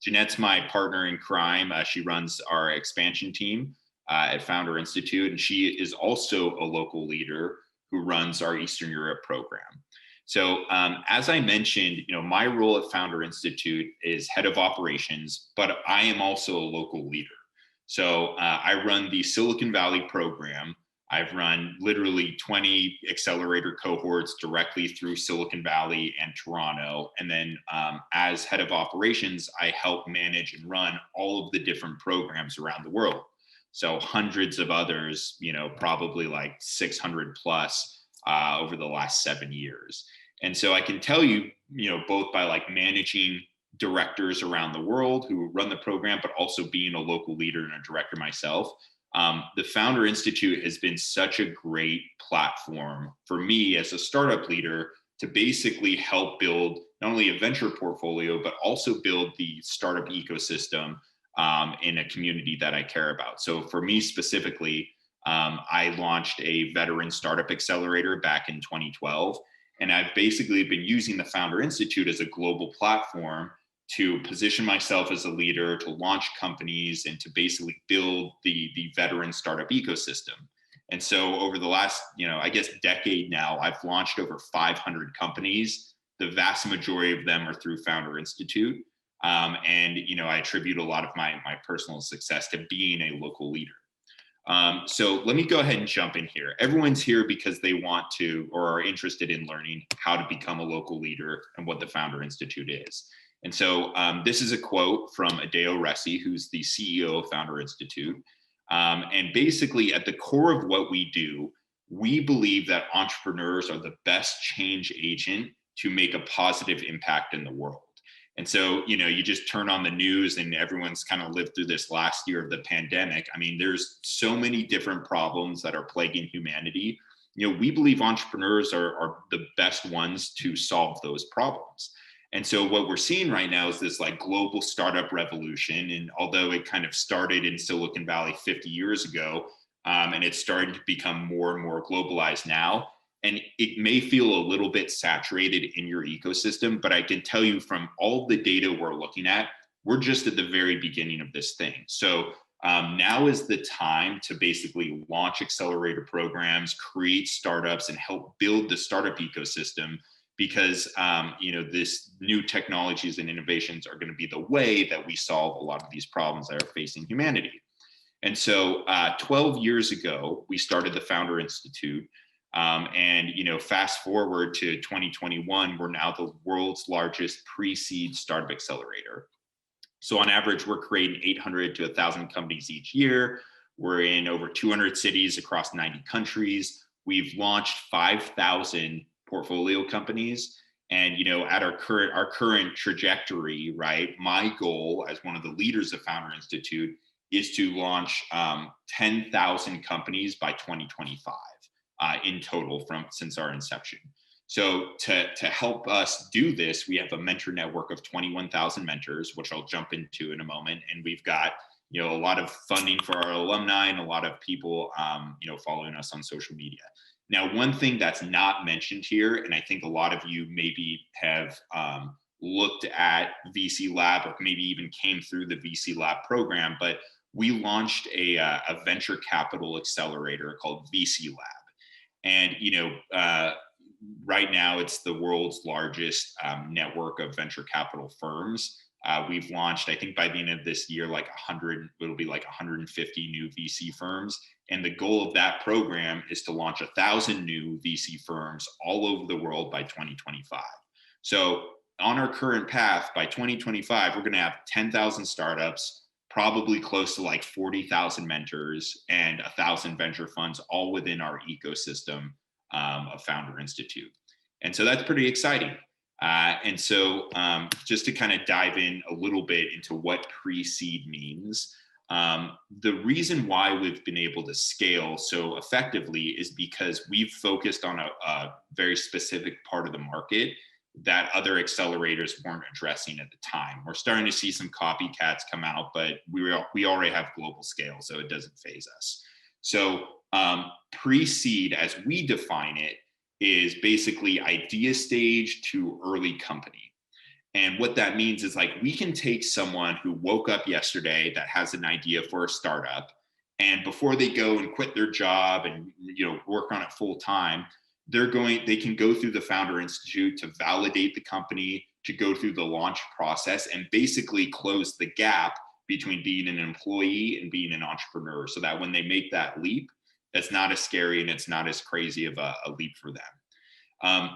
Jeanette's my partner in crime. She runs our expansion team at Founder Institute, and she is also a local leader who runs our Eastern Europe program. So as I mentioned, my role at Founder Institute is head of operations, but I am also a local leader. So I run the Silicon Valley program. I've run literally 20 accelerator cohorts directly through Silicon Valley and Toronto. And then as head of operations, I help manage and run all of the different programs around the world. So hundreds of others, probably like 600 plus over the last 7 years. And so I can tell you, both by like managing directors around the world who run the program, but also being a local leader and a director myself, the Founder Institute has been such a great platform for me as a startup leader to basically help build not only a venture portfolio, but also build the startup ecosystem in a community that I care about. So for me specifically, I launched a veteran startup accelerator back in 2012. And I've basically been using the Founder Institute as a global platform to position myself as a leader, to launch companies, and to basically build the veteran startup ecosystem. And so over the last, decade now, I've launched over 500 companies. The vast majority of them are through Founder Institute. I attribute a lot of my personal success to being a local leader. So let me go ahead and jump in here. Everyone's here because they want to or are interested in learning how to become a local leader and what the Founder Institute is. And so this is a quote from Adeo Resi, who's the CEO of Founder Institute. And basically at the core of what we do, we believe that entrepreneurs are the best change agent to make a positive impact in the world. And so, you just turn on the news and everyone's kind of lived through this last year of the pandemic. I mean, there's so many different problems that are plaguing humanity. We believe entrepreneurs are the best ones to solve those problems. And so what we're seeing right now is this like global startup revolution. And although it kind of started in Silicon Valley 50 years ago, and it's starting to become more and more globalized now, and it may feel a little bit saturated in your ecosystem, but I can tell you from all the data we're looking at, we're just at the very beginning of this thing. So now is the time to basically launch accelerator programs, create startups, and help build the startup ecosystem because this new technologies and innovations are going to be the way that we solve a lot of these problems that are facing humanity. And so 12 years ago, we started the Founder Institute. Fast forward to 2021, we're now the world's largest pre-seed startup accelerator. So on average, we're creating 800 to 1,000 companies each year. We're in over 200 cities across 90 countries. We've launched 5,000 portfolio companies. And, at our current trajectory, right, my goal as one of the leaders of Founder Institute is to launch 10,000 companies by 2025. In total since our inception. So to help us do this, we have a mentor network of 21,000 mentors, which I'll jump into in a moment. And we've got, a lot of funding for our alumni and a lot of people, following us on social media. Now, one thing that's not mentioned here, and I think a lot of you maybe have looked at VC Lab or maybe even came through the VC Lab program, but we launched a venture capital accelerator called VC Lab. And, right now it's the world's largest network of venture capital firms. We've launched, I think by the end of this year, it'll be like 150 new VC firms. And the goal of that program is to launch 1,000 new VC firms all over the world by 2025. So on our current path, by 2025, we're going to have 10,000 startups, probably close to like 40,000 mentors and 1,000 venture funds, all within our ecosystem of Founder Institute. And so that's pretty exciting. And so just to kind of dive in a little bit into what pre-seed means, the reason why we've been able to scale so effectively is because we've focused on a very specific part of the market that other accelerators weren't addressing at the time. We're starting to see some copycats come out, but we already have global scale, so it doesn't faze us. So pre-seed, as we define it, is basically idea stage to early company. And what that means is like we can take someone who woke up yesterday that has an idea for a startup, and before they go and quit their job and work on it full time, they can go through the Founder Institute to validate the company, to go through the launch process, and basically close the gap between being an employee and being an entrepreneur, so that when they make that leap, it's not as scary and it's not as crazy of a leap for them.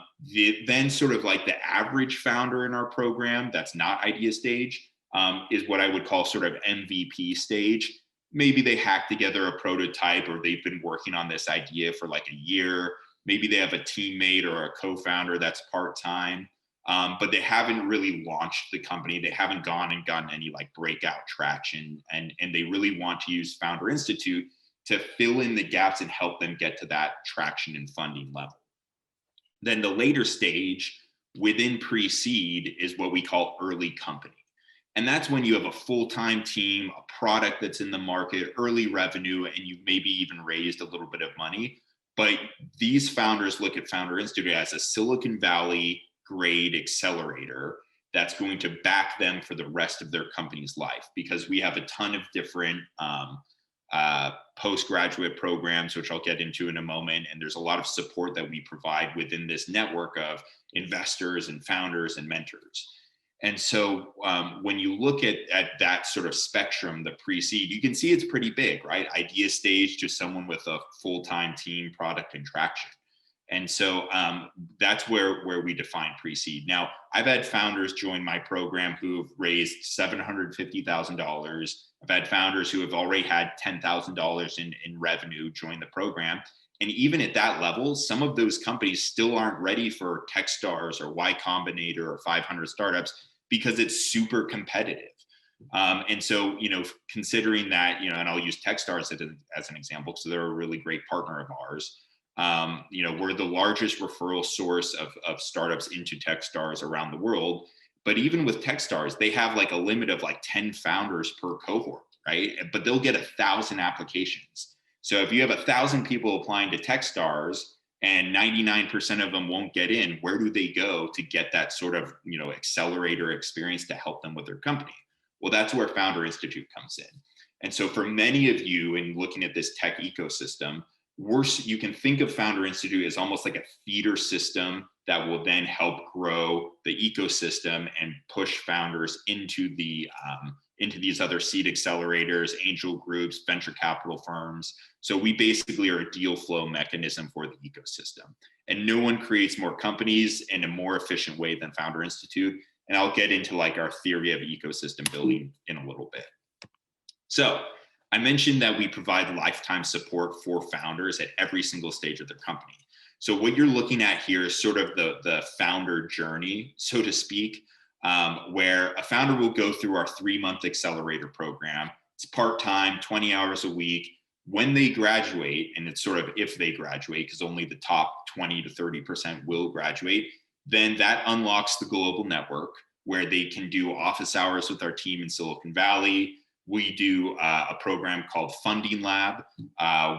Then sort of like the average founder in our program that's not idea stage is what I would call sort of MVP stage. Maybe they hack together a prototype, or they've been working on this idea for like a year. Maybe they have a teammate or a co-founder that's part-time, but they haven't really launched the company. They haven't gone and gotten any like breakout traction, and they really want to use Founder Institute to fill in the gaps and help them get to that traction and funding level. Then the later stage within pre-seed is what we call early company. And that's when you have a full-time team, a product that's in the market, early revenue, and you've maybe even raised a little bit of money. But these founders look at Founder Institute as a Silicon Valley grade accelerator that's going to back them for the rest of their company's life, because we have a ton of different postgraduate programs, which I'll get into in a moment. And there's a lot of support that we provide within this network of investors and founders and mentors. And so when you look at that sort of spectrum, the pre-seed, you can see it's pretty big, right? Idea stage to someone with a full-time team, product, and traction. And so that's where we define pre-seed. Now, I've had founders join my program who have raised $750,000. I've had founders who have already had $10,000 in revenue join the program. And even at that level, some of those companies still aren't ready for Techstars or Y Combinator or 500 startups because it's super competitive. And so, considering that, and I'll use Techstars as an example, because they're a really great partner of ours. We're the largest referral source of startups into Techstars around the world. But even with Techstars, they have like a limit of like 10 founders per cohort, right? But they'll get 1,000 applications. So if you have 1,000 people applying to Techstars and 99% of them won't get in, where do they go to get that sort of, accelerator experience to help them with their company? Well, that's where Founder Institute comes in. And so for many of you, in looking at this tech ecosystem, you can think of Founder Institute as almost like a feeder system that will then help grow the ecosystem and push founders into these other seed accelerators, angel groups, venture capital firms. So we basically are a deal flow mechanism for the ecosystem. And no one creates more companies in a more efficient way than Founder Institute. And I'll get into like our theory of ecosystem building in a little bit. So I mentioned that we provide lifetime support for founders at every single stage of their company. So what you're looking at here is sort of the founder journey, so to speak, where a founder will go through our 3-month accelerator program. It's part-time, 20 hours a week. When they graduate, and it's sort of if they graduate, because only the top 20 to 30% will graduate, then that unlocks the global network where they can do office hours with our team in Silicon Valley. We do a program called Funding Lab,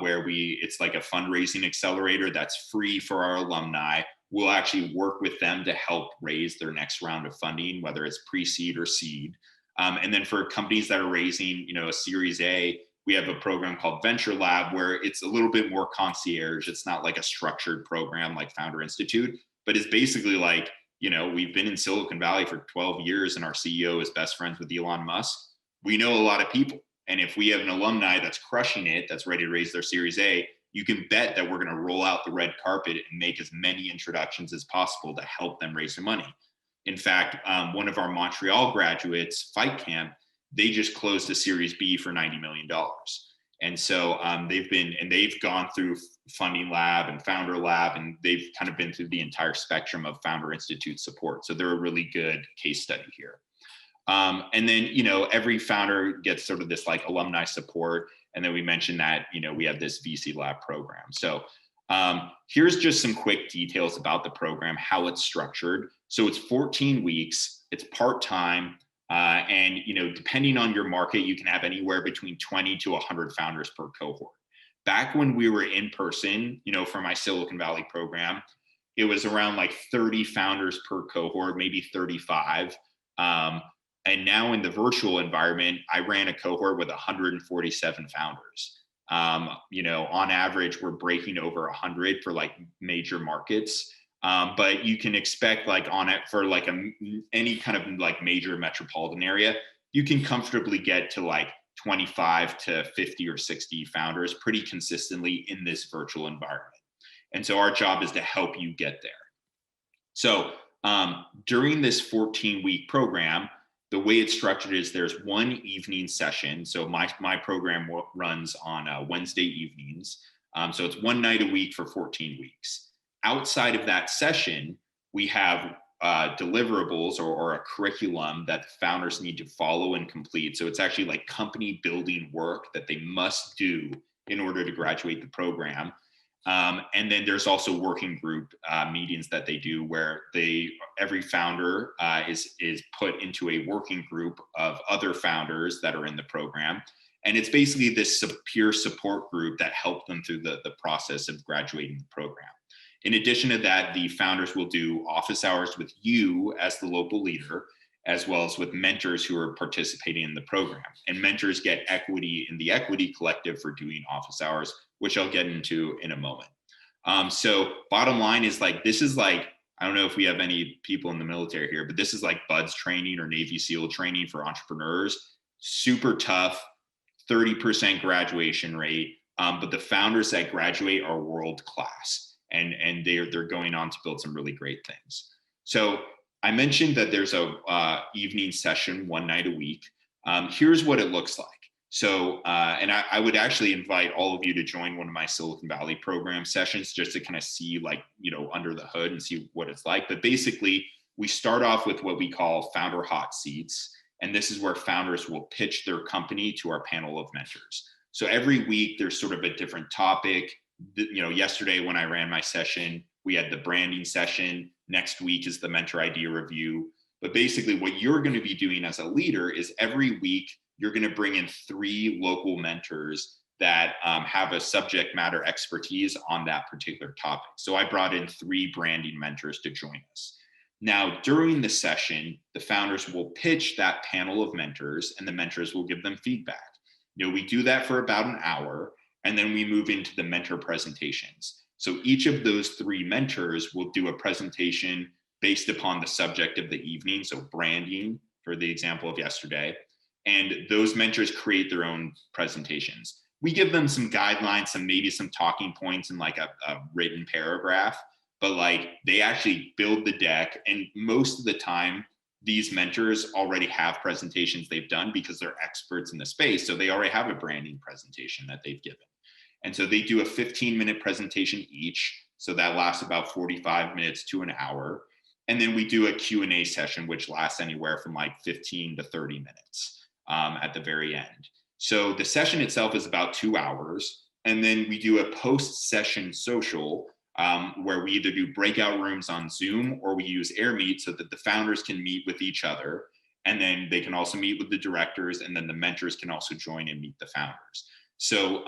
where it's like a fundraising accelerator that's free for our alumni. We'll actually work with them to help raise their next round of funding, whether it's pre-seed or seed. And then for companies that are raising, a Series A, we have a program called Venture Lab, where it's a little bit more concierge. It's not like a structured program like Founder Institute, but it's basically like, we've been in Silicon Valley for 12 years and our CEO is best friends with Elon Musk. We know a lot of people. And if we have an alumni that's crushing it, that's ready to raise their Series A, you can bet that we're going to roll out the red carpet and make as many introductions as possible to help them raise their money. In fact, one of our Montreal graduates, Fight Camp, they just closed a Series B for $90 million. And so they've gone through Funding Lab and Founder Lab, and they've kind of been through the entire spectrum of Founder Institute support. So they're a really good case study here. And then, every founder gets sort of this like alumni support. And then we mentioned that, we have this VC Lab program. So here's just some quick details about the program, how it's structured. So it's 14 weeks, it's part-time. And, depending on your market, you can have anywhere between 20 to 100 founders per cohort. Back when we were in person, for my Silicon Valley program, it was around like 30 founders per cohort, maybe 35. And now in the virtual environment, I ran a cohort with 147 founders. On average, we're breaking over 100 for like major markets. But you can expect like on it for like any kind of like major metropolitan area, you can comfortably get to like 25 to 50 or 60 founders pretty consistently in this virtual environment. And so our job is to help you get there. So during this 14-week program, the way it's structured is there's one evening session. So my program runs on Wednesday evenings. So it's one night a week for 14 weeks. Outside of that session, we have deliverables or a curriculum that the founders need to follow and complete. So it's actually like company building work that they must do in order to graduate the program. And then there's also working group meetings that they do where every founder is put into a working group of other founders that are in the program. And it's basically this peer support group that help them through the process of graduating the program. In addition to that, the founders will do office hours with you as the local leader, as well as with mentors who are participating in the program. And mentors get equity in the equity collective for doing office hours, which I'll get into in a moment. So bottom line is like, this is like, I don't know if we have any people in the military here, but this is like BUDS training or Navy SEAL training for entrepreneurs. Super tough, 30% graduation rate. But the founders that graduate are world-class. And they're going on to build some really great things. So I mentioned that there's a evening session one night a week. Here's what it looks like. So, and I would actually invite all of you to join one of my Silicon Valley program sessions just to kind of see like, under the hood and see what it's like. But basically, we start off with what we call founder hot seats. And this is where founders will pitch their company to our panel of mentors. So every week, there's sort of a different topic. Yesterday when I ran my session, we had the branding session. Next week is the mentor idea review. But basically what you're going to be doing as a leader is every week, you're going to bring in 3 local mentors that have a subject matter expertise on that particular topic. So I brought in 3 branding mentors to join us. Now, during the session, the founders will pitch that panel of mentors and the mentors will give them feedback. We do that for about an hour. And then we move into the mentor presentations. So each of those 3 mentors will do a presentation based upon the subject of the evening. So branding, for the example of yesterday. And those mentors create their own presentations. We give them some guidelines, maybe some talking points in like a written paragraph, but like they actually build the deck. And most of the time, these mentors already have presentations they've done because they're experts in the space. So they already have a branding presentation that they've given. And so they do a 15-minute presentation each. So that lasts about 45 minutes to an hour. And then we do a Q&A session, which lasts anywhere from like 15 to 30 minutes at the very end. So the session itself is about 2 hours. And then we do a post-session social where we either do breakout rooms on Zoom or we use AirMeet so that the founders can meet with each other. And then they can also meet with the directors, and then the mentors can also join and meet the founders. So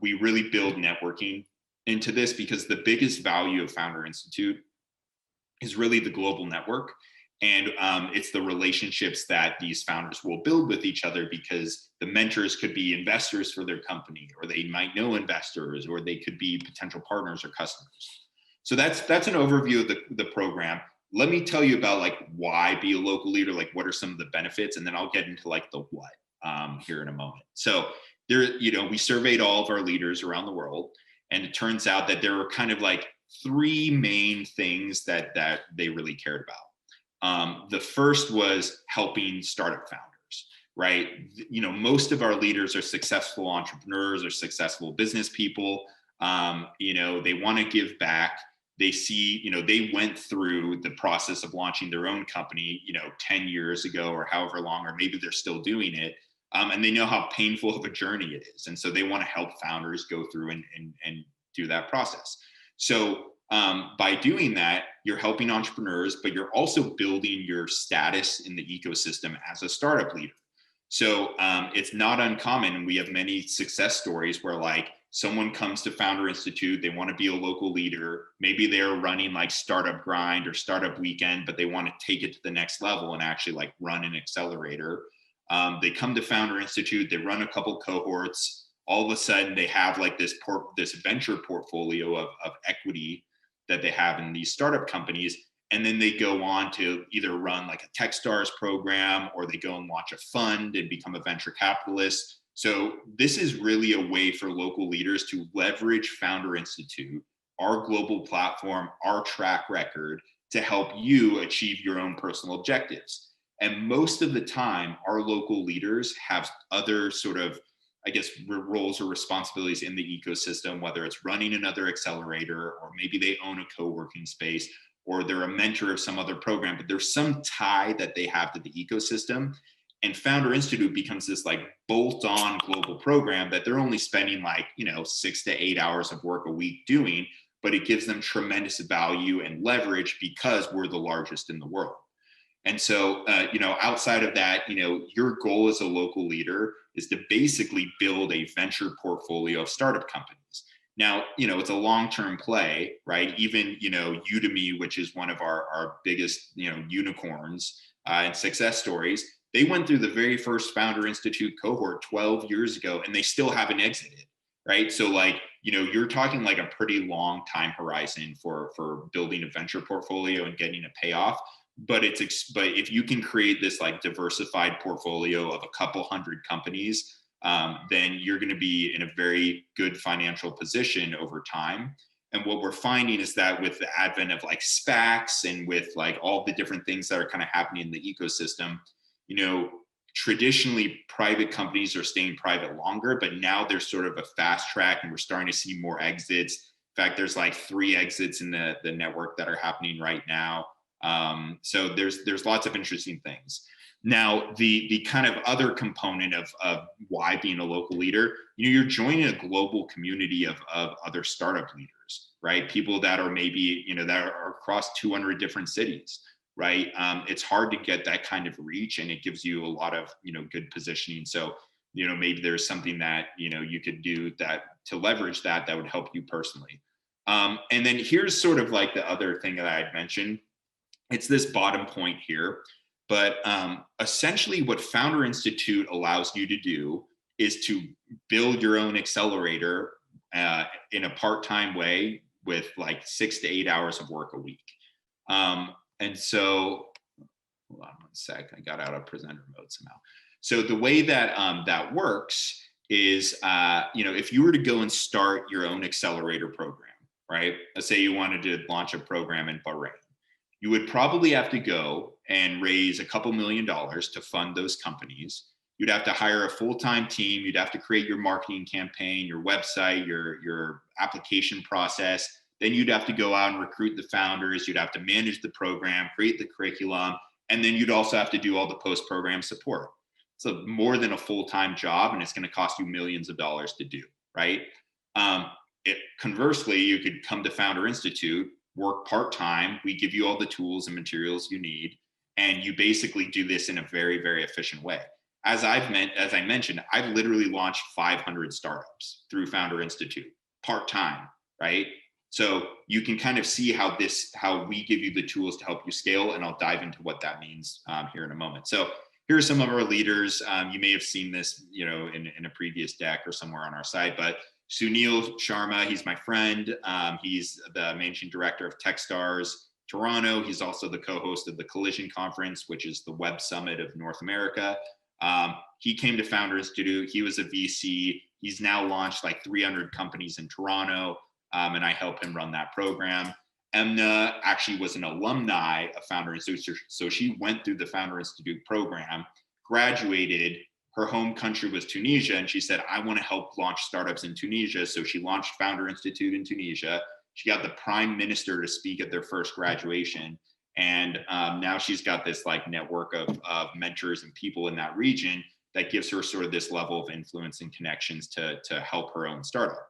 we really build networking into this because the biggest value of Founder Institute is really the global network. And it's the relationships that these founders will build with each other because the mentors could be investors for their company, or they might know investors, or they could be potential partners or customers. So that's an overview of the program. Let me tell you about like why be a local leader, like what are some of the benefits, and then I'll get into like the what here in a moment. So we surveyed all of our leaders around the world, and it turns out that there were kind of like 3 main things that they really cared about. The first was helping startup founders, right? Most of our leaders are successful entrepreneurs or successful business people. They want to give back. They see, they went through the process of launching their own company, 10 years ago or however long, or maybe they're still doing it. And they know how painful of a journey it is. And so they want to help founders go through and do that process. So by doing that, you're helping entrepreneurs, but you're also building your status in the ecosystem as a startup leader. So it's not uncommon. And we have many success stories where like someone comes to Founder Institute, they want to be a local leader. Maybe they're running like Startup Grind or Startup Weekend, but they want to take it to the next level and actually like run an accelerator. They come to Founder Institute, they run a couple cohorts. All of a sudden, they have like this venture portfolio of equity that they have in these startup companies. And then they go on to either run like a Techstars program, or they go and launch a fund and become a venture capitalist. So this is really a way for local leaders to leverage Founder Institute, our global platform, our track record, to help you achieve your own personal objectives. And most of the time, our local leaders have other sort of, I guess, roles or responsibilities in the ecosystem, whether it's running another accelerator, or maybe they own a co-working space, or they're a mentor of some other program, but there's some tie that they have to the ecosystem. And Founder Institute becomes this like bolt-on global program that they're only spending like, 6 to 8 hours of work a week doing, but it gives them tremendous value and leverage because we're the largest in the world. And so, outside of that, your goal as a local leader is to basically build a venture portfolio of startup companies. Now, it's a long-term play, right? Even, Udemy, which is one of our biggest, unicorns and success stories, they went through the very first Founder Institute cohort 12 years ago, and they still haven't exited, right? So like, you're talking like a pretty long time horizon for building a venture portfolio and getting a payoff. But if you can create this like diversified portfolio of a couple hundred companies, then you're going to be in a very good financial position over time. And what we're finding is that with the advent of like SPACs and with like all the different things that are kind of happening in the ecosystem, traditionally private companies are staying private longer, but now there's sort of a fast track and we're starting to see more exits. In fact, there's like 3 exits in the network that are happening right now. So there's lots of interesting things. Now, the kind of other component of why being a local leader, you're joining a global community of other startup leaders, right? People that are maybe, that are across 200 different cities, right? It's hard to get that kind of reach, and it gives you a lot of, good positioning. So, maybe there's something that, you could do that to leverage that would help you personally. And then here's sort of like the other thing that I had mentioned. It's this bottom point here. But essentially what Founder Institute allows you to do is to build your own accelerator in a part-time way with like 6 to 8 hours of work a week. And so, hold on one sec, I got out of presenter mode somehow. So the way that that works is, if you were to go and start your own accelerator program, right? Let's say you wanted to launch a program in Bahrain. You would probably have to go and raise a couple $1 million to fund those companies. You'd have to hire a full-time team. You'd have to create your marketing campaign, your website, your application process. Then you'd have to go out and recruit the founders. You'd have to manage the program, create the curriculum, and then you'd also have to do all the post-program support. So more than a full-time job, and it's going to cost you millions of dollars to do, right? Conversely, you could come to Founder Institute, work part-time. We give you all the tools and materials you need, and you basically do this in a very, very efficient way. As I mentioned, I've literally launched 500 startups through Founder Institute part-time, right? So you can kind of see how we give you the tools to help you scale, and I'll dive into what that means here in a moment. So here are some of our leaders. You may have seen this, in a previous deck or somewhere on our site, but Sunil Sharma, he's my friend. He's the managing director of Techstars Toronto. He's also the co-host of the Collision Conference, which is the web summit of North America. He came to Founder Institute. He was a VC. He's now launched like 300 companies in Toronto, and I help him run that program. Emna actually was an alumni of Founder Institute, so she went through the Founder Institute program, graduated. Her home country was Tunisia, and she said, I want to help launch startups in Tunisia. So she launched Founder Institute in Tunisia. She got the prime minister to speak at their first graduation. And now she's got this like network of mentors and people in that region that gives her sort of this level of influence and connections to help her own startup.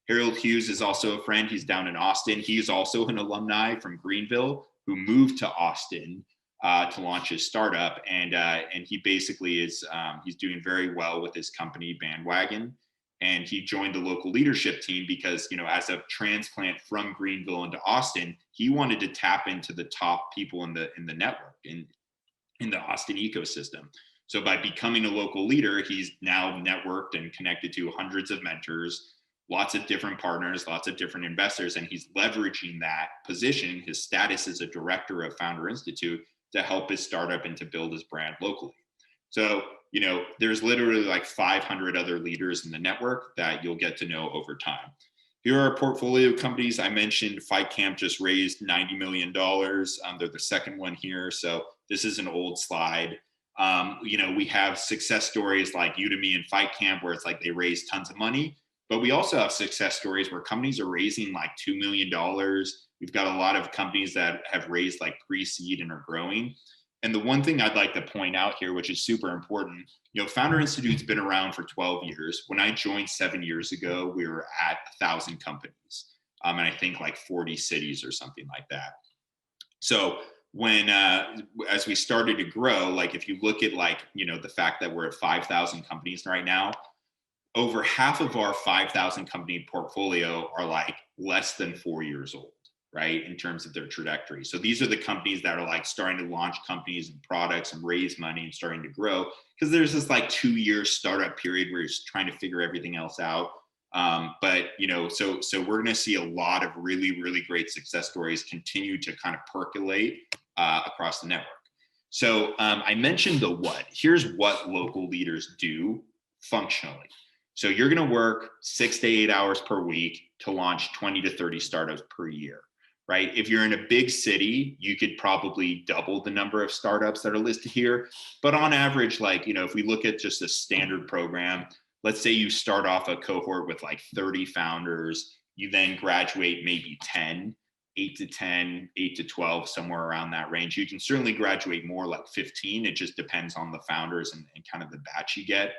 Harold Hughes is also a friend. He's down in Austin. He's also an alumni from Greenville who moved to Austin to launch his startup, and he basically is he's doing very well with his company Bandwagon, And he joined the local leadership team because, as a transplant from Greenville into Austin, he wanted to tap into the top people in the network, in the Austin ecosystem. So by becoming a local leader, he's now networked and connected to hundreds of mentors, lots of different partners, lots of different investors, and he's leveraging that position, his status as a director of Founder Institute, to help his startup and to build his brand locally. So, there's literally like 500 other leaders in the network that you'll get to know over time. Here are our portfolio companies. I mentioned Fight Camp just raised $90 million. They're the second one here. So this is an old slide. We have success stories like Udemy and Fight Camp where it's like they raised tons of money, but we also have success stories where companies are raising like $2 million. We've got a lot of companies that have raised like pre-seed and are growing. And the one thing I'd like to point out here, which is super important, Founder Institute's been around for 12 years. When I joined 7 years ago, we were at 1,000 companies, and I think like 40 cities or something like that. So when, as we started to grow, like if you look at like, the fact that we're at 5,000 companies right now, over half of our 5,000 company portfolio are like less than 4 years old, right? In terms of their trajectory. So these are the companies that are like starting to launch companies and products and raise money and starting to grow, because there's this like 2-year startup period where you're trying to figure everything else out. But so we're going to see a lot of really, really great success stories continue to kind of percolate across the network. So I mentioned the what. Here's what local leaders do functionally. So you're going to work 6 to 8 hours per week to launch 20 to 30 startups per year, right? If you're in a big city, you could probably double the number of startups that are listed here. But on average, like, if we look at just a standard program, let's say you start off a cohort with like 30 founders, you then graduate maybe 10, 8 to 10, 8 to 12, somewhere around that range. You can certainly graduate more, like 15. It just depends on the founders and kind of the batch you get.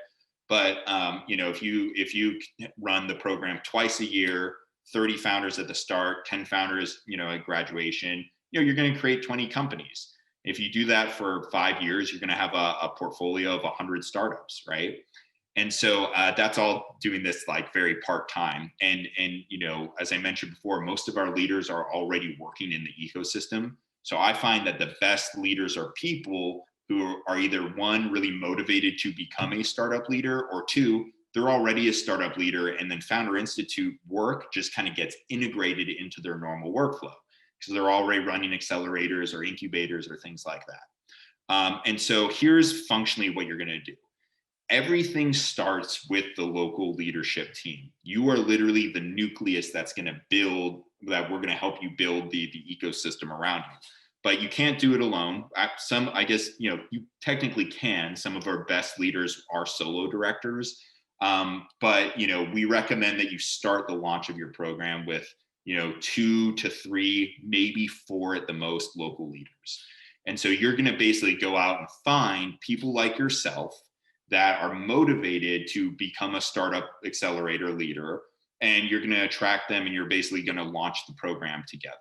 But if you run the program twice a year, 30 founders at the start, 10 founders, at graduation, you're going to create 20 companies. If you do that for 5 years, you're going to have a portfolio of 100 startups, right? And so that's all doing this like very part-time. And as I mentioned before, most of our leaders are already working in the ecosystem. So I find that the best leaders are people who are either one, really motivated to become a startup leader, or two, they're already a startup leader, and then Founder Institute work just kind of gets integrated into their normal workflow because they're already running accelerators or incubators or things like that. And so here's functionally what you're going to do. Everything starts with the local leadership team. You are literally the nucleus that's going to build, that we're going to help you build the ecosystem around you. But you can't do it alone. I guess, you technically can. Some of our best leaders are solo directors. But, we recommend that you start the launch of your program with, 2 to 3, maybe 4 at the most local leaders. And so you're going to basically go out and find people like yourself that are motivated to become a startup accelerator leader. And you're going to attract them, and you're basically going to launch the program together.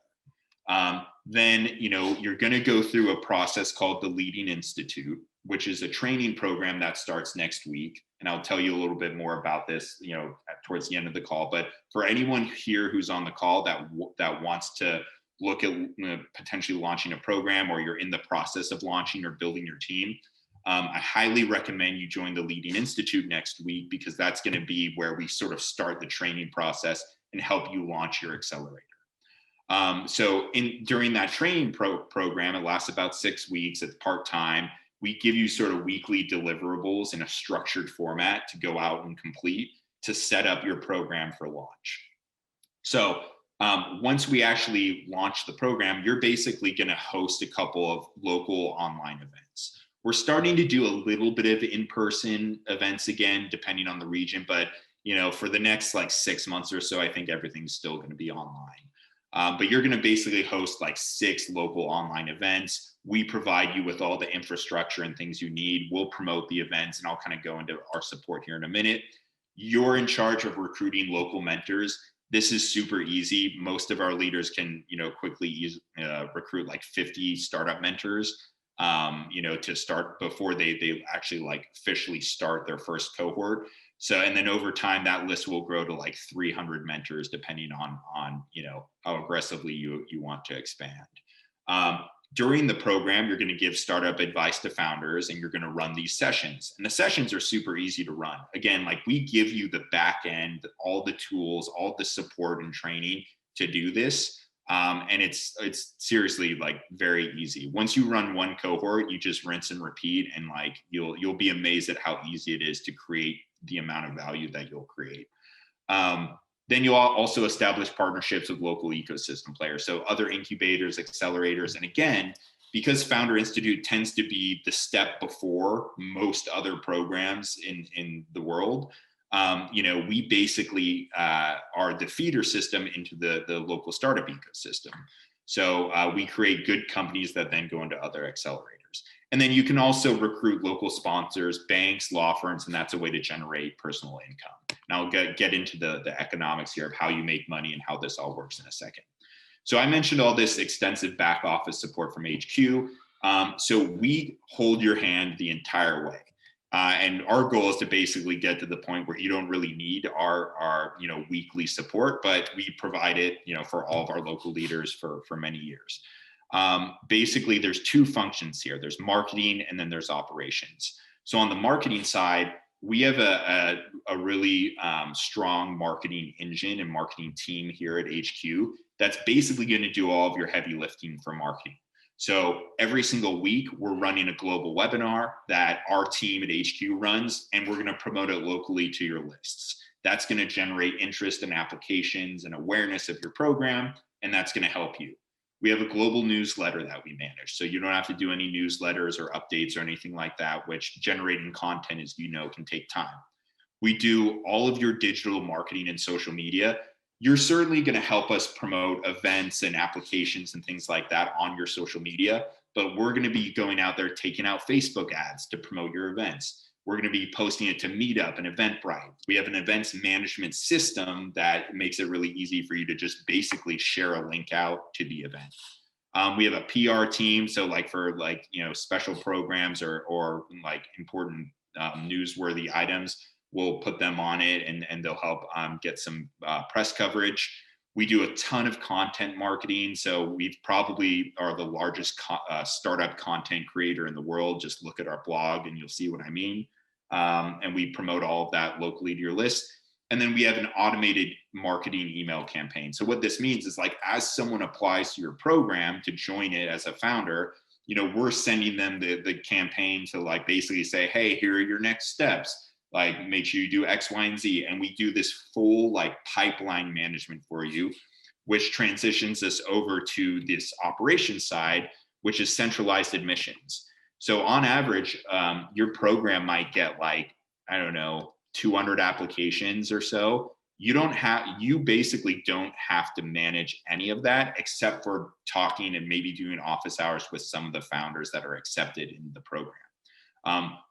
Then, you're going to go through a process called the Leading Institute, which is a training program that starts next week. And I'll tell you a little bit more about this, towards the end of the call. But for anyone here who's on the call that wants to look at potentially launching a program, or you're in the process of launching or building your team, I highly recommend you join the Leading Institute next week, because that's going to be where we sort of start the training process and help you launch your accelerator. So during that training program, it lasts about 6 weeks. It's part-time. We give you sort of weekly deliverables in a structured format to go out and complete to set up your program for launch. So once we actually launch the program, you're basically going to host a couple of local online events. We're starting to do a little bit of in-person events again, depending on the region. But, for the next like 6 months or so, I think everything's still going to be online. But you're going to basically host like 6 local online events. We provide you with all the infrastructure and things you need. We'll promote the events, and I'll kind of go into our support here in a minute. You're in charge of recruiting local mentors. This is super easy. Most of our leaders can, quickly recruit like 50 startup mentors, to start before they actually like officially start their first cohort. So, and then over time, that list will grow to like 300 mentors, depending on how aggressively you want to expand. Um, During the program, you're going to give startup advice to founders, and you're going to run these sessions. And the sessions are super easy to run. Again, like we give you the back end, all the tools, all the support and training to do this. And it's seriously like very easy. Once you run one cohort, you just rinse and repeat, and like you'll be amazed at how easy it is to create the amount of value that you'll create. Then you'll also establish partnerships with local ecosystem players, so other incubators, accelerators. And again, because Founder Institute tends to be the step before most other programs in the world, we basically are the feeder system into the local startup ecosystem. So we create good companies that then go into other accelerators. And then you can also recruit local sponsors, banks, law firms, and that's a way to generate personal income. And I'll get into the economics here of how you make money and how this all works in a second. So I mentioned all this extensive back office support from HQ. So we hold your hand the entire way. And our goal is to basically get to the point where you don't really need our weekly support, but we provide it for all of our local leaders for many years. Basically, there's two functions here. There's marketing and then there's operations. So on the marketing side, we have a really strong marketing engine and marketing team here at HQ that's basically going to do all of your heavy lifting for marketing. So every single week, we're running a global webinar that our team at HQ runs, and we're going to promote it locally to your lists. That's going to generate interest in applications and awareness of your program, and that's going to help you. We have a global newsletter that we manage, so you don't have to do any newsletters or updates or anything like that, which generating content, as you know, can take time. We do all of your digital marketing and social media. You're certainly going to help us promote events and applications and things like that on your social media, but we're going to be going out there taking out Facebook ads to promote your events. We're going to be posting it to Meetup and Eventbrite. We have an events management system that makes it really easy for you to just basically share a link out to the event. We have a PR team, so like for special programs or like important newsworthy items, we'll put them on it, and they'll help get some press coverage. We do a ton of content marketing. So we probably are the largest startup content creator in the world. Just look at our blog and you'll see what I mean. And we promote all of that locally to your list. And then we have an automated marketing email campaign. So what this means is, like, as someone applies to your program to join it as a founder, we're sending them the campaign to like basically say, hey, here are your next steps. Like, make sure you do X, Y, and Z. And we do this full like pipeline management for you, which transitions us over to this operations side, which is centralized admissions. So on average, your program might get like, 200 applications or so. You basically don't have to manage any of that except for talking and maybe doing office hours with some of the founders that are accepted in the program.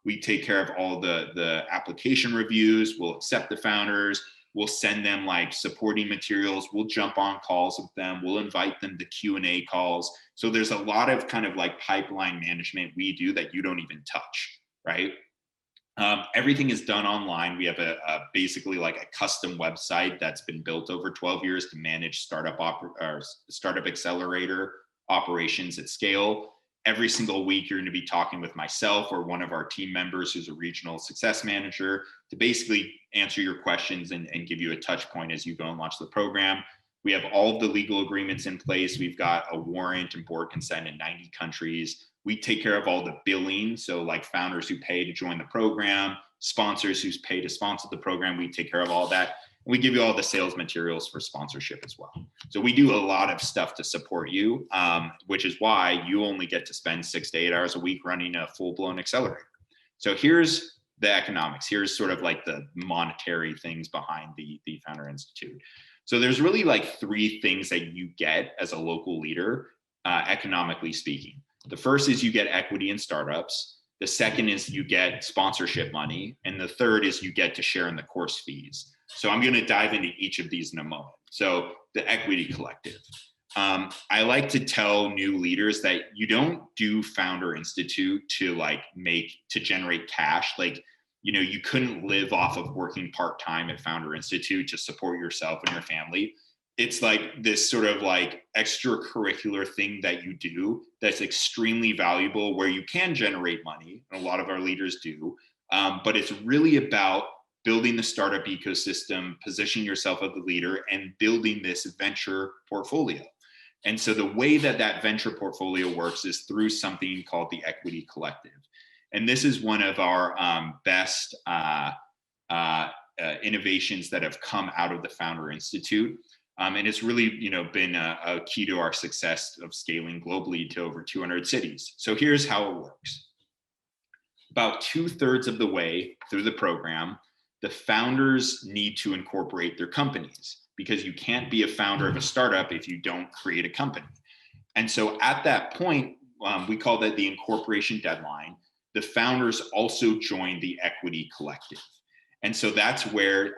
We take care of all the application reviews. We'll accept the founders. We'll send them like supporting materials. We'll jump on calls with them. We'll invite them to Q&A calls. So there's a lot of kind of like pipeline management we do that you don't even touch, right? Everything is done online. We have basically like a custom website that's been built over 12 years to manage startup accelerator operations at scale. Every single week, you're going to be talking with myself or one of our team members who's a regional success manager to basically answer your questions and give you a touch point as you go and launch the program. We have all of the legal agreements in place. We've got a warrant and board consent in 90 countries. We take care of all the billing. So like founders who pay to join the program, sponsors who pay to sponsor the program, we take care of all that. And we give you all the sales materials for sponsorship as well. So we do a lot of stuff to support you, which is why you only get to spend 6 to 8 hours a week running a full-blown accelerator. So here's the economics. Here's sort of like the monetary things behind the Founder Institute. So there's really like 3 things that you get as a local leader, economically speaking. The first is you get equity in startups. The second is you get sponsorship money. And the third is you get to share in the course fees. So I'm going to dive into each of these in a moment. So the equity collective. I like to tell new leaders that you don't do Founder Institute to generate cash. Like, you couldn't live off of working part-time at Founder Institute to support yourself and your family. It's like this sort of like extracurricular thing that you do that's extremely valuable, where you can generate money, and a lot of our leaders do. But it's really about building the startup ecosystem, positioning yourself as the leader, and building this venture portfolio. And so the way that that venture portfolio works is through something called the Equity Collective. And this is one of our best innovations that have come out of the Founder Institute. And it's really, been a key to our success of scaling globally to over 200 cities. So here's how it works. About 2/3 of the way through the program, the founders need to incorporate their companies, because you can't be a founder of a startup if you don't create a company. And so at that point, we call that the incorporation deadline. The founders also join the Equity Collective. And so that's where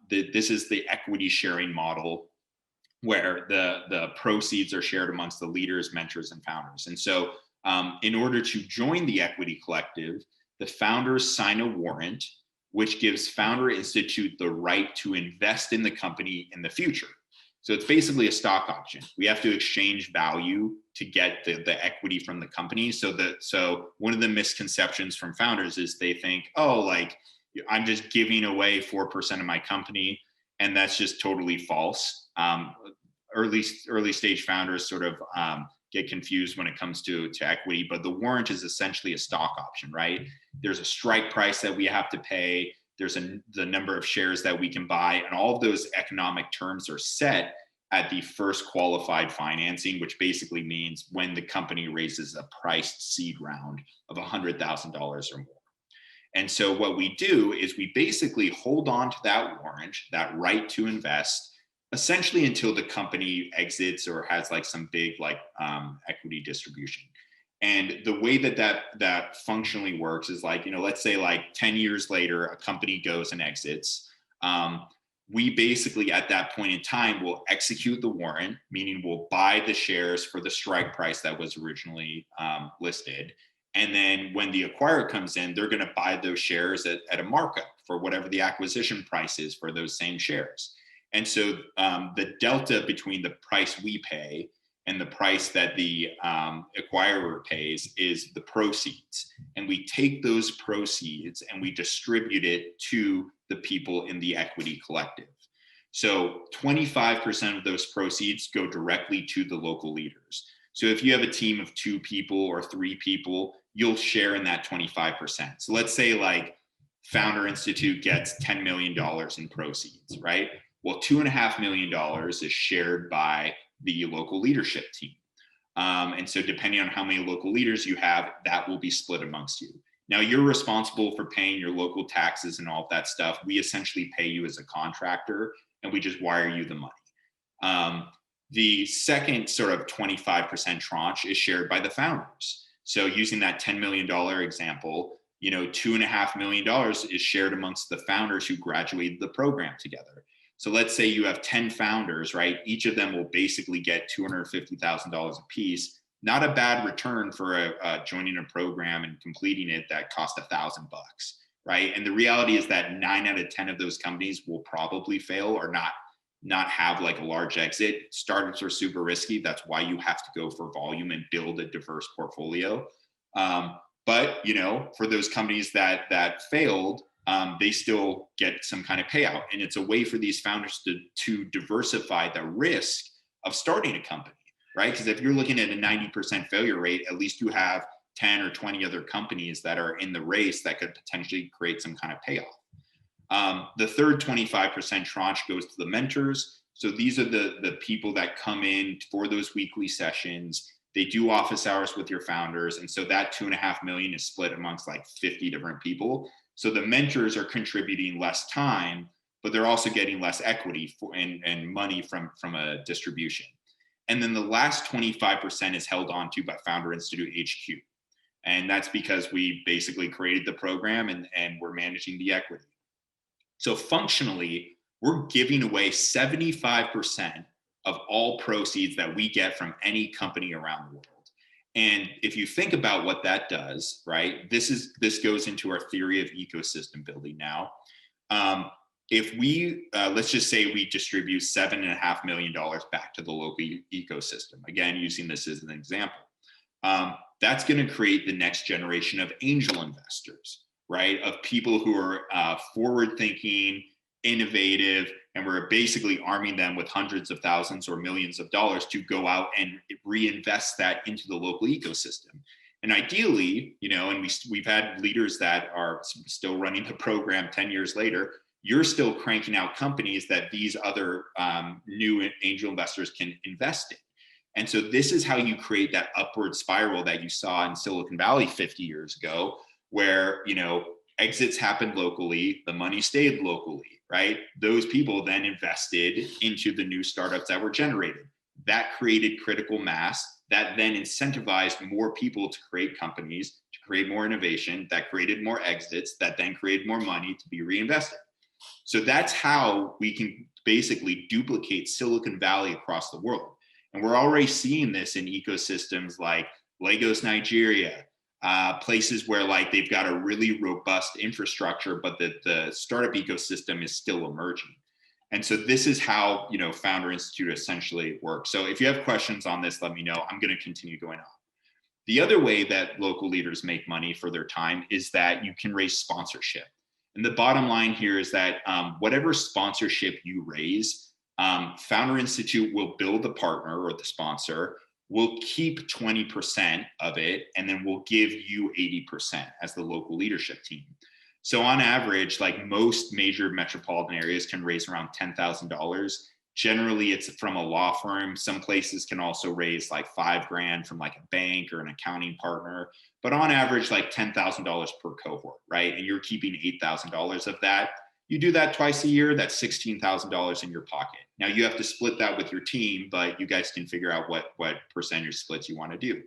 this is the equity sharing model, where the proceeds are shared amongst the leaders, mentors, and founders. And so in order to join the Equity Collective, the founders sign a warrant, which gives Founder Institute the right to invest in the company in the future. So it's basically a stock option. We have to exchange value to get the equity from the company. So one of the misconceptions from founders is they think, oh, like I'm just giving away 4% of my company, and that's just totally false. Early stage founders sort of get confused when it comes to equity, but the warrant is essentially a stock option, right? There's a strike price that we have to pay. There's the number of shares that we can buy, and all of those economic terms are set at the first qualified financing, which basically means when the company raises a priced seed round of $100,000 or more. And so what we do is we basically hold on to that warrant, that right to invest, essentially until the company exits or has like some big equity distribution. And the way that functionally works is like, let's say like 10 years later, a company goes and exits. We basically at that point in time will execute the warrant, meaning we'll buy the shares for the strike price that was originally listed. And then when the acquirer comes in, they're going to buy those shares at a markup for whatever the acquisition price is for those same shares. And so the delta between the price we pay and the price that the acquirer pays is the proceeds. And we take those proceeds and we distribute it to the people in the Equity Collective. So 25% of those proceeds go directly to the local leaders. So if you have a team of 2 people or 3 people, you'll share in that 25%. So let's say like Founder Institute gets $10 million in proceeds, right? Well, $2.5 million is shared by the local leadership team. And so depending on how many local leaders you have, that will be split amongst you. Now you're responsible for paying your local taxes and all of that stuff. We essentially pay you as a contractor and we just wire you the money. The second sort of 25% tranche is shared by the founders. So using that $10 million example, $2.5 million is shared amongst the founders who graduated the program together. So let's say you have 10 founders, right? Each of them will basically get $250,000 a piece. Not a bad return for joining a program and completing it that cost $1,000, right? And the reality is that 9 out of 10 of those companies will probably fail or not have like a large exit. Startups are super risky. That's why you have to go for volume and build a diverse portfolio. But for those companies that failed, they still get some kind of payout. And it's a way for these founders to diversify the risk of starting a company, right? Because if you're looking at a 90% failure rate, at least you have 10 or 20 other companies that are in the race that could potentially create some kind of payoff. The third 25% tranche goes to the mentors. So these are the people that come in for those weekly sessions. They do office hours with your founders. And so that $2.5 million is split amongst like 50 different people. So the mentors are contributing less time, but they're also getting less equity and money from a distribution. And then the last 25% is held onto by Founder Institute HQ. And that's because we basically created the program and we're managing the equity. So functionally, we're giving away 75% of all proceeds that we get from any company around the world. And if you think about what that does, right, this goes into our theory of ecosystem building now. If we, let's just say we distribute $7.5 million back to the local ecosystem, again, using this as an example, that's going to create the next generation of angel investors, right? Of people who are forward thinking, innovative, and we're basically arming them with hundreds of thousands or millions of dollars to go out and reinvest that into the local ecosystem. And ideally, you know, and we've had leaders that are still running the program 10 years later, you're still cranking out companies that these other new angel investors can invest in. And so this is how you create that upward spiral that you saw in Silicon Valley 50 years ago, where, you know, exits happened locally, the money stayed locally, right? Those people then invested into the new startups that were generated. That created critical mass that then incentivized more people to create companies, to create more innovation, that created more exits, that then created more money to be reinvested. So that's how we can basically duplicate Silicon Valley across the world. And we're already seeing this in ecosystems like Lagos, Nigeria, places where like they've got a really robust infrastructure, but the startup ecosystem is still emerging. And so this is how, you know, Founder Institute essentially works. So if you have questions on this, let me know. I'm going to continue going on. The other way that local leaders make money for their time is that you can raise sponsorship. And the bottom line here is that whatever sponsorship you raise, Founder Institute will bill the partner or the sponsor, will keep 20% of it, and then we'll give you 80% as the local leadership team. So on average, like most major metropolitan areas can raise around $10,000. Generally, it's from a law firm. Some places can also raise like $5,000 from like a bank or an accounting partner. But on average, like $10,000 per cohort, right? And you're keeping $8,000 of that. You do that twice a year, that's $16,000 in your pocket. Now you have to split that with your team, but you guys can figure out what percentage splits you want to do.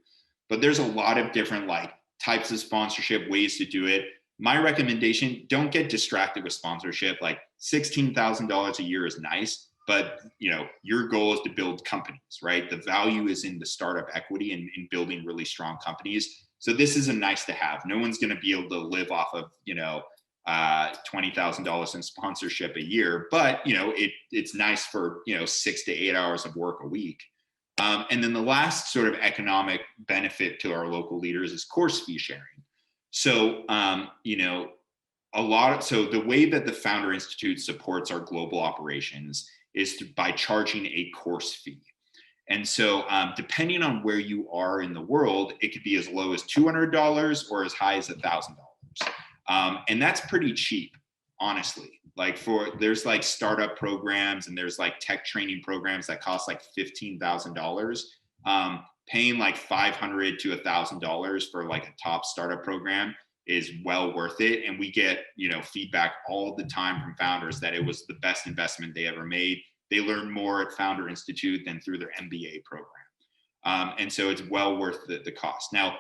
But there's a lot of different like types of sponsorship, ways to do it. My recommendation, don't get distracted with sponsorship. Like $16,000 a year is nice, but you know, your goal is to build companies, right? The value is in the startup equity and in building really strong companies. So this is a nice to have. No one's going to be able to live off of, you know, $20,000 in sponsorship a year, but you know, it's nice for, you know, 6 to 8 hours of work a week. And then the last sort of economic benefit to our local leaders is course fee sharing. So, you know, so the way that the Founder Institute supports our global operations is by charging a course fee. And so depending on where you are in the world, it could be as low as $200 or as high as $1,000. And that's pretty cheap, honestly. Like there's like startup programs and there's like tech training programs that cost like $15,000. Paying like $500 to $1,000 for like a top startup program is well worth it. And we get, you know, feedback all the time from founders that it was the best investment they ever made. They learn more at Founder Institute than through their MBA program. And so it's well worth the cost. Now,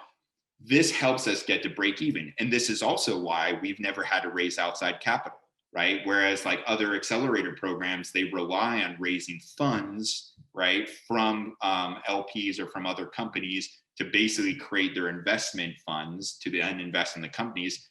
this helps us get to break even. And this is also why we've never had to raise outside capital, right? Whereas like other accelerator programs, they rely on raising funds, right, from LPs or from other companies to basically create their investment funds to then invest in the companies.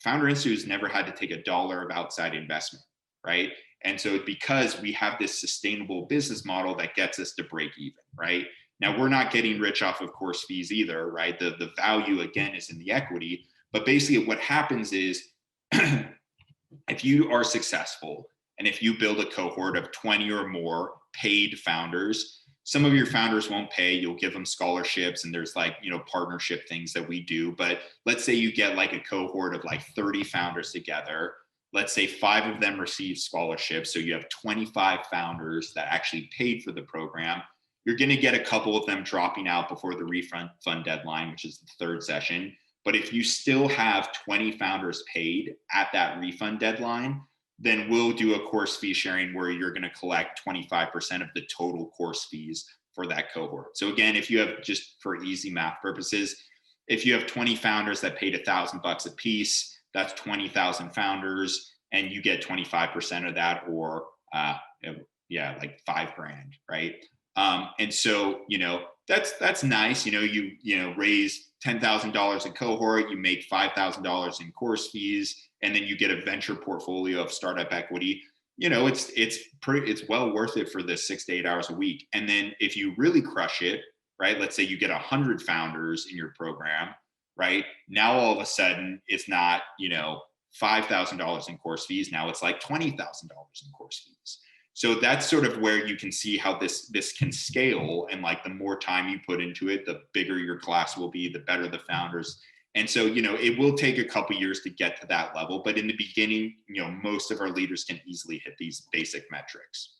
Founder Institute has never had to take $1 of outside investment, right? And so because we have this sustainable business model that gets us to break even, right? Now, we're not getting rich off of course fees either, right? The value, again, is in the equity. But basically what happens is if you are successful and if you build a cohort of 20 or more paid founders, some of your founders won't pay, you'll give them scholarships and there's like, you know, partnership things that we do. But let's say you get like a cohort of like 30 founders together. Let's say 5 of them receive scholarships. So you have 25 founders that actually paid for the program. You're going to get a couple of them dropping out before the refund deadline, which is the 3rd session. But if you still have 20 founders paid at that refund deadline, then we'll do a course fee sharing where you're going to collect 25% of the total course fees for that cohort. So again, if you have, just for easy math purposes, if you have 20 founders that paid $1,000 a piece, that's 20,000 founders, and you get 25% of that, or like $5,000, right? And so, you know, that's nice. You raise $10,000 a cohort, you make $5,000 in course fees, and then you get a venture portfolio of startup equity. It's well worth it for the 6 to 8 hours a week. And then if you really crush it, right? Let's say you get 100 founders in your program, right? Now all of a sudden it's not $5,000 in course fees. Now it's like $20,000 in course fees. So that's sort of where you can see how this can scale, and like the more time you put into it, the bigger your class will be, the better the founders. And so it will take a couple years to get to that level, but in the beginning, most of our leaders can easily hit these basic metrics.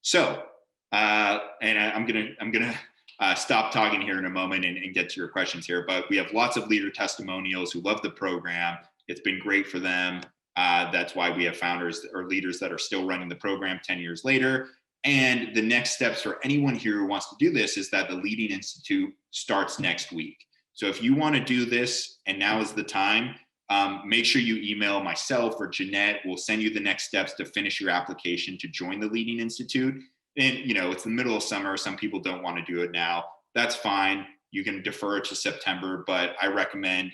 So and I'm gonna stop talking here in a moment and get to your questions here, but we have lots of leader testimonials who love the program. It's been great for them. That's why we have founders or leaders that are still running the program 10 years later. And the next steps for anyone here who wants to do this is that the Leading Institute starts next week. So if you want to do this, and now is the time, make sure you email myself or Jeanette. We'll send you the next steps to finish your application to join the Leading Institute. And, it's the middle of summer. Some people don't want to do it now. That's fine. You can defer it to September, but I recommend,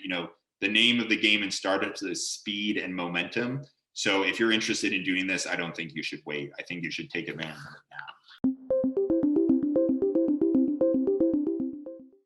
the name of the game in startups is speed and momentum. So if you're interested in doing this, I don't think you should wait. I think you should take advantage of it